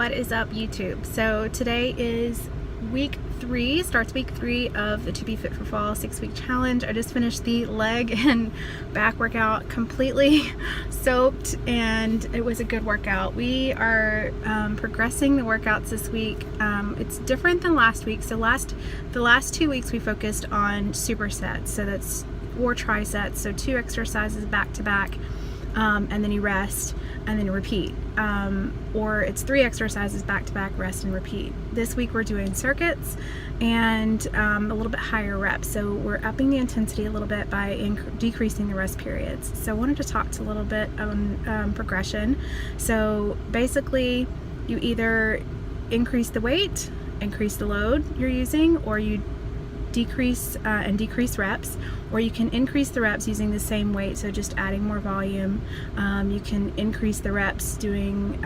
What is up, YouTube? So today is week 3, starts week 3 of the To Be Fit for Fall 6-week challenge. I just finished the leg and back workout completely soaked, and it was a good workout. We are progressing the workouts this week. It's different than last week. So the last 2 weeks we focused on supersets. So that's 4 trisets, so 2 exercises back to back. And then you rest and then repeat, or it's 3 exercises back to back, rest and repeat. This week we're doing circuits and a little bit higher reps, so we're upping the intensity a little bit by decreasing the rest periods. So I wanted to talk to a little bit on progression. So basically you either increase the weight, increase the load you're using, or you decrease reps, or you can increase the reps using the same weight, so just adding more volume. You can increase the reps doing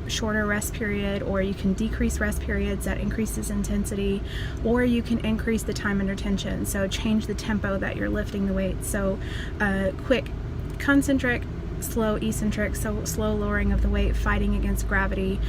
shorter rest period, or you can decrease rest periods, that increases intensity, or you can increase the time under tension, so change the tempo that you're lifting the weight. So quick concentric, slow eccentric, so slow lowering of the weight, fighting against gravity,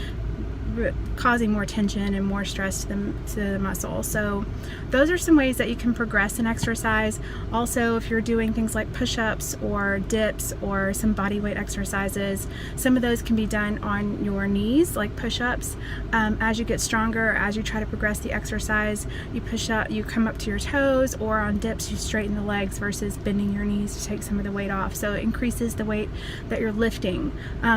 causing more tension and more stress to the muscle. So those are some ways that you can progress an exercise. Also, if you're doing things like push-ups or dips or some body weight exercises, some of those can be done on your knees, like push-ups. As you get stronger, as you try to progress the exercise, you push up, you come up to your toes, or on dips you straighten the legs versus bending your knees to take some of the weight off. So it increases the weight that you're lifting.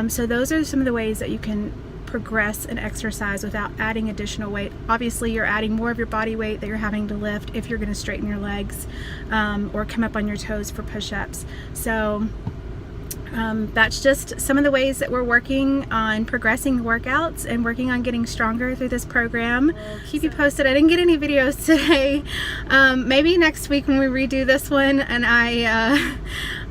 So those are some of the ways that you can progress an exercise without adding additional weight. Obviously you're adding more of your body weight that you're having to lift if you're going to straighten your legs or come up on your toes for push-ups. So that's just some of the ways that we're working on progressing the workouts and working on getting stronger through this program. I'll keep you posted. I didn't get any videos today. Maybe next week when we redo this one. And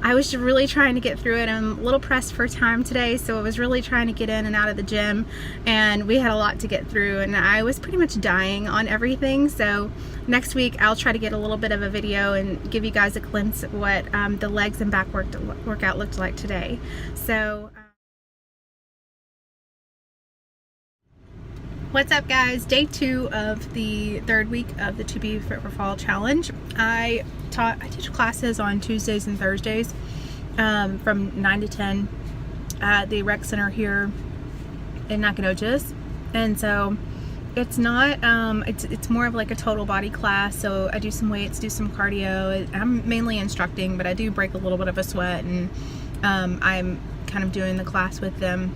I was really trying to get through it. I'm a little pressed for time today, so I was really trying to get in and out of the gym, and we had a lot to get through, and I was pretty much dying on everything. So next week I'll try to get a little bit of a video and give you guys a glimpse of what the legs and back workout looked like today. So what's up, guys? Day 2 of the 3rd week of the To Be Fit for Fall challenge. I teach classes on Tuesdays and Thursdays from 9 to 10 at the rec center here in Nacogdoches, and so it's not it's more of like a total body class. So I do some weights, do some cardio. I'm mainly instructing, but I do break a little bit of a sweat, and I'm kind of doing the class with them.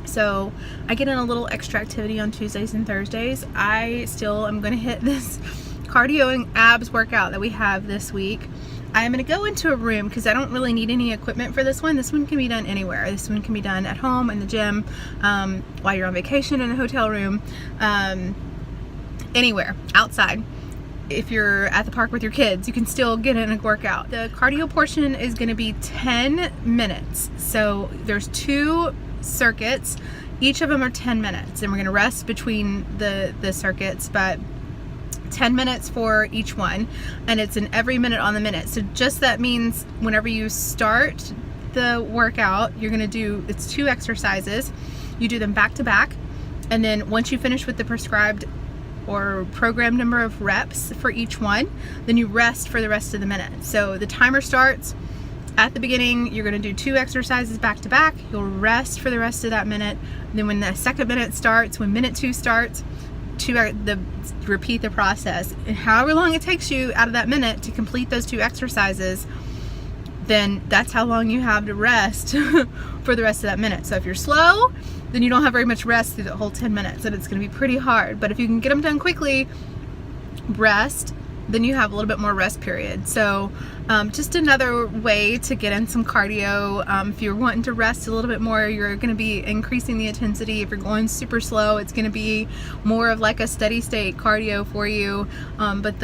So I get in a little extra activity on Tuesdays and Thursdays. I still am going to hit this cardio and abs workout that we have this week. I'm going to go into a room because I don't really need any equipment for this one. This one can be done anywhere. This one can be done at home, in the gym, while you're on vacation in a hotel room, anywhere, outside. If you're at the park with your kids, you can still get in a workout. The cardio portion is going to be 10 minutes. So there's 2 circuits. Each of them are 10 minutes, and we're going to rest between the circuits, but 10 minutes for each one, and it's in every minute on the minute. So just that means whenever you start the workout, you're going to do, it's 2 exercises. You do them back to back, and then once you finish with the prescribed or programmed number of reps for each one, then you rest for the rest of the minute. So the timer starts at the beginning. You're going to do 2 exercises back to back. You'll rest for the rest of that minute. And then when the second minute starts, when minute 2 starts, repeat the process. And however long it takes you out of that minute to complete those 2 exercises, then that's how long you have to rest for the rest of that minute. So if you're slow, then you don't have very much rest through the whole 10 minutes, and it's going to be pretty hard. But if you can get them done quickly, rest, then you have a little bit more rest period. So just another way to get in some cardio. If you're wanting to rest a little bit more, you're going to be increasing the intensity. If you're going super slow, it's going to be more of like a steady state cardio for you. But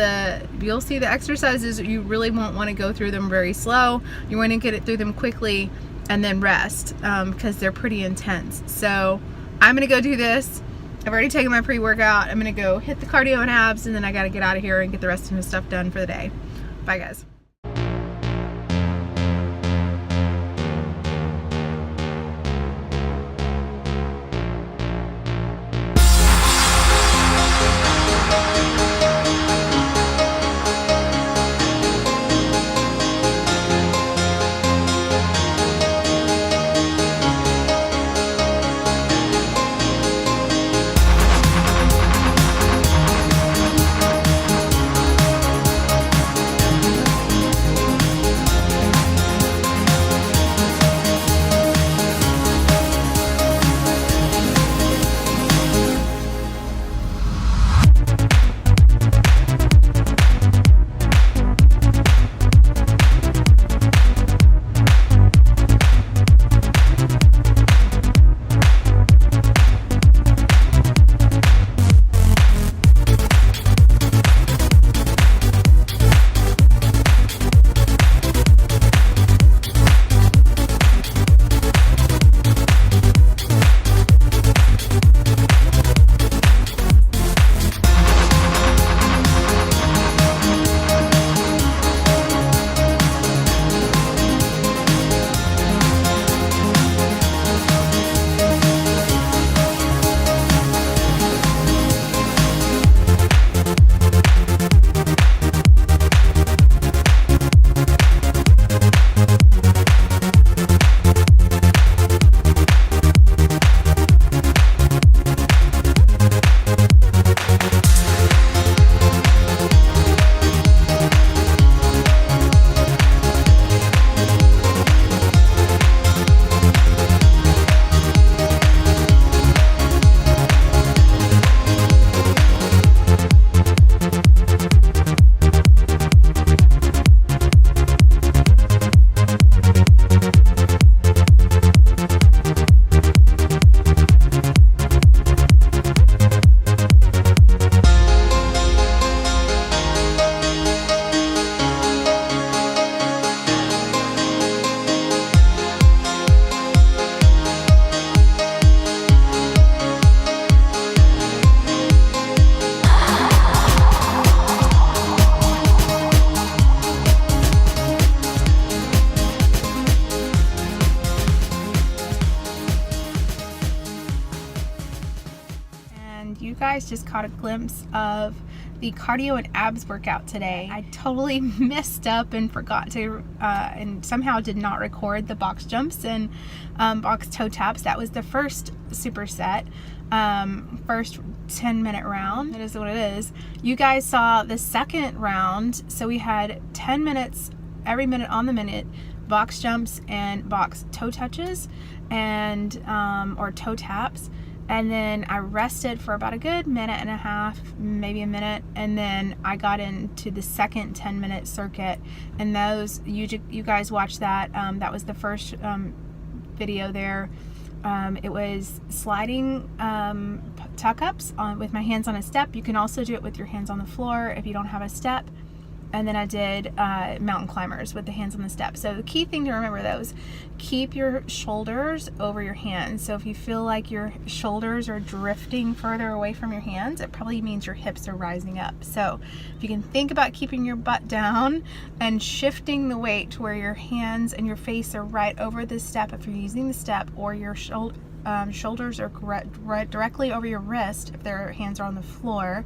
you'll see the exercises, you really won't want to go through them very slow. You want to get it through them quickly and then rest, because they're pretty intense. So I'm going to go do this. I've already taken my pre-workout. I'm gonna go hit the cardio and abs, and then I gotta get out of here and get the rest of my stuff done for the day. Bye, guys. guys just caught a glimpse of the cardio and abs workout today. I totally messed up and forgot to and somehow did not record the box jumps and box toe taps. That was the first superset, first 10-minute round. That is what it is. You guys saw the second round, so we had 10 minutes every minute on the minute, box jumps and box toe touches and or toe taps. And then I rested for about a good minute and a half, maybe a minute, and then I got into the second 10-minute circuit. And those, you guys watched that. That was the first video there. It was sliding tuck-ups with my hands on a step. You can also do it with your hands on the floor if you don't have a step. And then I did mountain climbers with the hands on the step. So the key thing to remember though is keep your shoulders over your hands. So if you feel like your shoulders are drifting further away from your hands, it probably means your hips are rising up. So if you can think about keeping your butt down and shifting the weight to where your hands and your face are right over the step if you're using the step, or your shoulders are directly over your wrist if their hands are on the floor.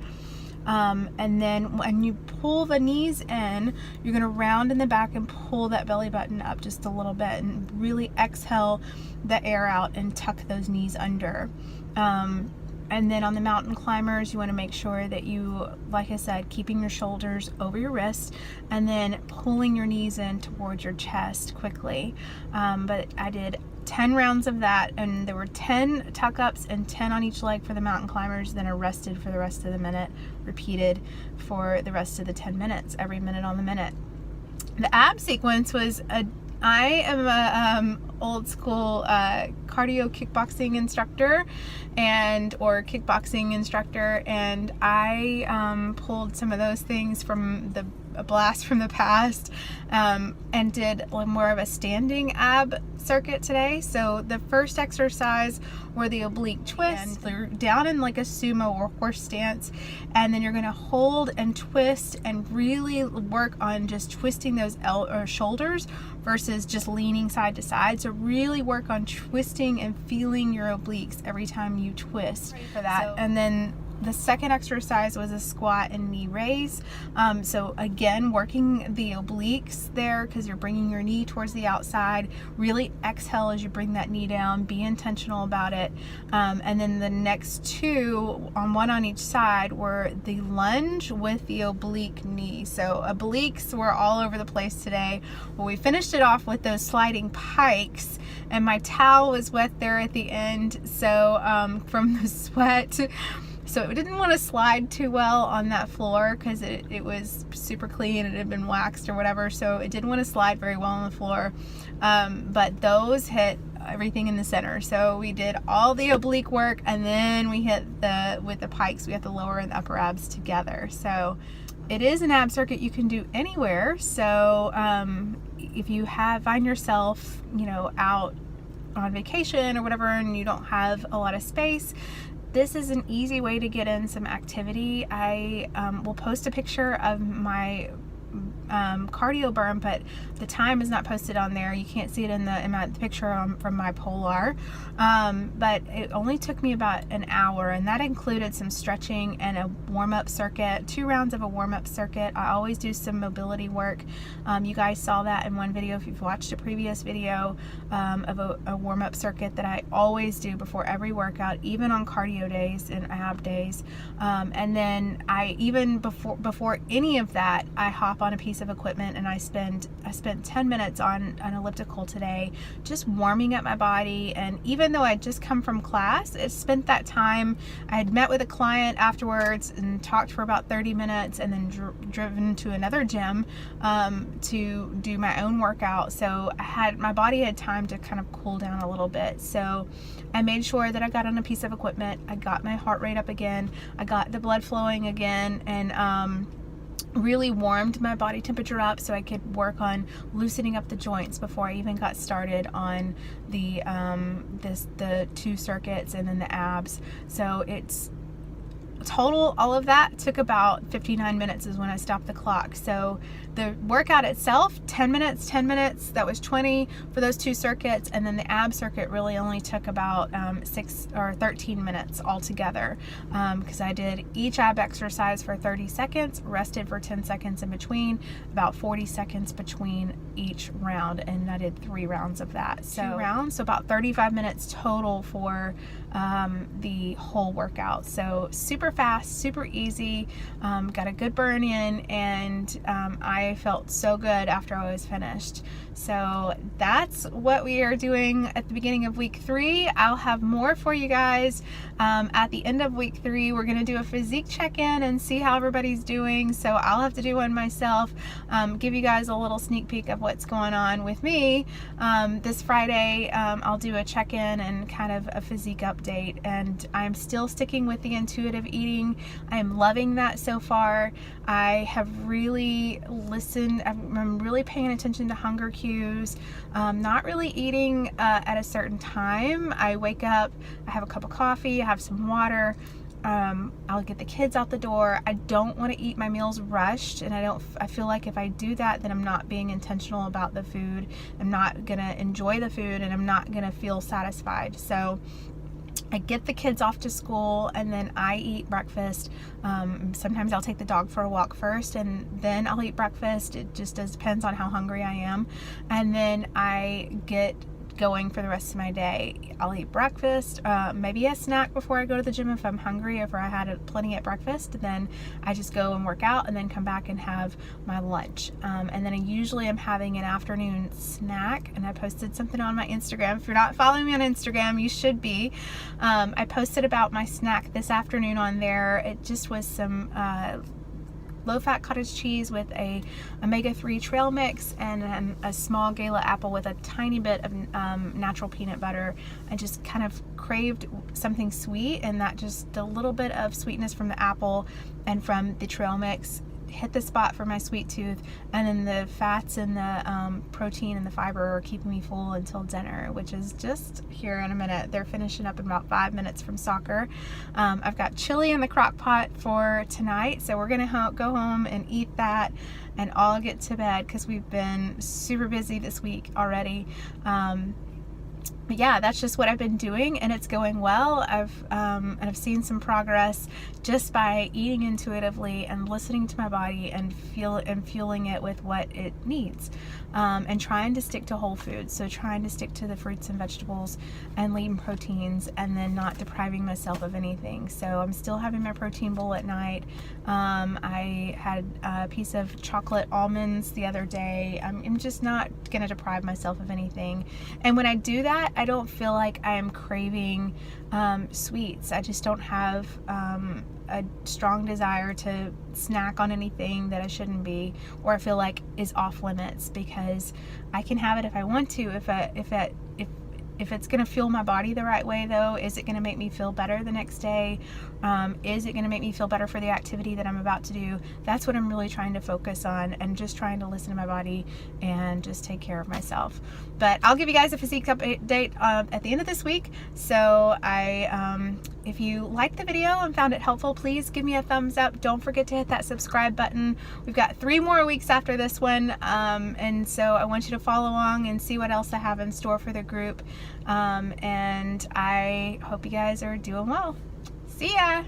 And then when you pull the knees in, you're going to round in the back and pull that belly button up just a little bit and really exhale the air out and tuck those knees under. And then on the mountain climbers, you want to make sure that you, like I said, keeping your shoulders over your wrist and then pulling your knees in towards your chest quickly. But I did 10 rounds of that, and there were 10 tuck-ups and 10 on each leg for the mountain climbers. Then I rested for the rest of the minute, repeated for the rest of the 10 minutes, every minute on the minute. The ab sequence was I am a old school cardio kickboxing instructor or kickboxing instructor, and I pulled some of those things from a blast from the past, and did more of a standing ab circuit today. So the first exercise were the oblique twists. You're down in like a sumo or horse stance, and then you're going to hold and twist and really work on just twisting those shoulders versus just leaning side to side. So really work on twisting and feeling your obliques every time you twist for that. And then the second exercise was a squat and knee raise. So again, working the obliques there because you're bringing your knee towards the outside. Really exhale as you bring that knee down. Be intentional about it. And then the next two, one on each side, were the lunge with the oblique knee. So obliques were all over the place today. Well, we finished it off with those sliding pikes, and my towel was wet there at the end. So from the sweat. So it didn't want to slide too well on that floor because it was super clean and it had been waxed or whatever. So it didn't want to slide very well on the floor. But those hit everything in the center. So we did all the oblique work, and then we hit with the pikes, we have the lower and the upper abs together. So it is an ab circuit you can do anywhere. So if you find yourself, out on vacation or whatever, and you don't have a lot of space, this is an easy way to get in some activity. I will post a picture of my cardio burn, but the time is not posted on there. You can't see it in the picture from my Polar. But it only took me about an hour, and that included some stretching and a warm-up circuit, 2 rounds of a warm-up circuit. I always do some mobility work. You guys saw that in one video if you've watched a previous video of a warm-up circuit that I always do before every workout, even on cardio days and ab days. And then before any of that, I hop on a piece of equipment and I spent 10 minutes on an elliptical today, just warming up my body. And even though I'd just come from class, I spent that time. I had met with a client afterwards and talked for about 30 minutes, and then driven to another gym to do my own workout. So my body had time to kind of cool down a little bit. So I made sure that I got on a piece of equipment. I got my heart rate up again. I got the blood flowing again, and really warmed my body temperature up so I could work on loosening up the joints before I even got started on the 2 circuits and then the abs. So it's total, all of that took about 59 minutes is when I stopped the clock. So the workout itself, 10 minutes, that was 20 for those 2 circuits. And then the ab circuit really only took about 6 or 13 minutes altogether, because I did each ab exercise for 30 seconds, rested for 10 seconds in between, about 40 seconds between each round, and I did 3 rounds of that. So 2 rounds, so about 35 minutes total for the whole workout. So super fast, super easy, got a good burn in, and I felt so good after I was finished. So that's what we are doing at the beginning of week 3. I'll have more for you guys at the end of week 3. We're going to do a physique check-in and see how everybody's doing. So I'll have to do one myself, give you guys a little sneak peek of what's going on with me. This Friday, I'll do a check-in and kind of a physique update, and I'm still sticking with the intuitive eating. I am loving that so far. I have really listened. I'm really paying attention to hunger cues, not really eating at a certain time. I wake up, I have a cup of coffee, I have some water, I'll get the kids out the door. I don't want to eat my meals rushed, and I feel like if I do that, then I'm not being intentional about the food. I'm not gonna enjoy the food, and I'm not gonna feel satisfied. So I get the kids off to school, and then I eat breakfast. Sometimes I'll take the dog for a walk first, and then I'll eat breakfast. It just depends on how hungry I am. And then I get going for the rest of my day. I'll eat breakfast, maybe a snack before I go to the gym if I'm hungry, if I had plenty at breakfast. Then I just go and work out, and then come back and have my lunch. And then I usually am having an afternoon snack, and I posted something on my Instagram. If you're not following me on Instagram, you should be. I posted about my snack this afternoon on there. It just was some low-fat cottage cheese with a omega-3 trail mix, and a small Gala apple with a tiny bit of natural peanut butter. I just kind of craved something sweet, and that just a little bit of sweetness from the apple and from the trail mix hit the spot for my sweet tooth, and then the fats and the protein and the fiber are keeping me full until dinner, which is just here in a minute. They're finishing up in about 5 minutes from soccer. I've got chili in the crock pot for tonight, so we're gonna go home and eat that and all get to bed, because we've been super busy this week already. But yeah, that's just what I've been doing, and it's going well. I've seen some progress just by eating intuitively and listening to my body and fueling it with what it needs, and trying to stick to whole foods. So trying to stick to the fruits and vegetables and lean proteins, and then not depriving myself of anything. So I'm still having my protein bowl at night. I had a piece of chocolate almonds the other day. I'm just not gonna deprive myself of anything. And when I do that, I don't feel like I am craving sweets. I just don't have a strong desire to snack on anything that I shouldn't be, or I feel like is off limits, because I can have it if I want to. If it's going to fuel my body the right way, though, is it going to make me feel better the next day? Is it going to make me feel better for the activity that I'm about to do? That's what I'm really trying to focus on, and just trying to listen to my body and just take care of myself. But I'll give you guys a physique update at the end of this week. So if you liked the video and found it helpful, please give me a thumbs up. Don't forget to hit that subscribe button. We've got 3 more weeks after this one, and so I want you to follow along and see what else I have in store for the group. And I hope you guys are doing well. See ya!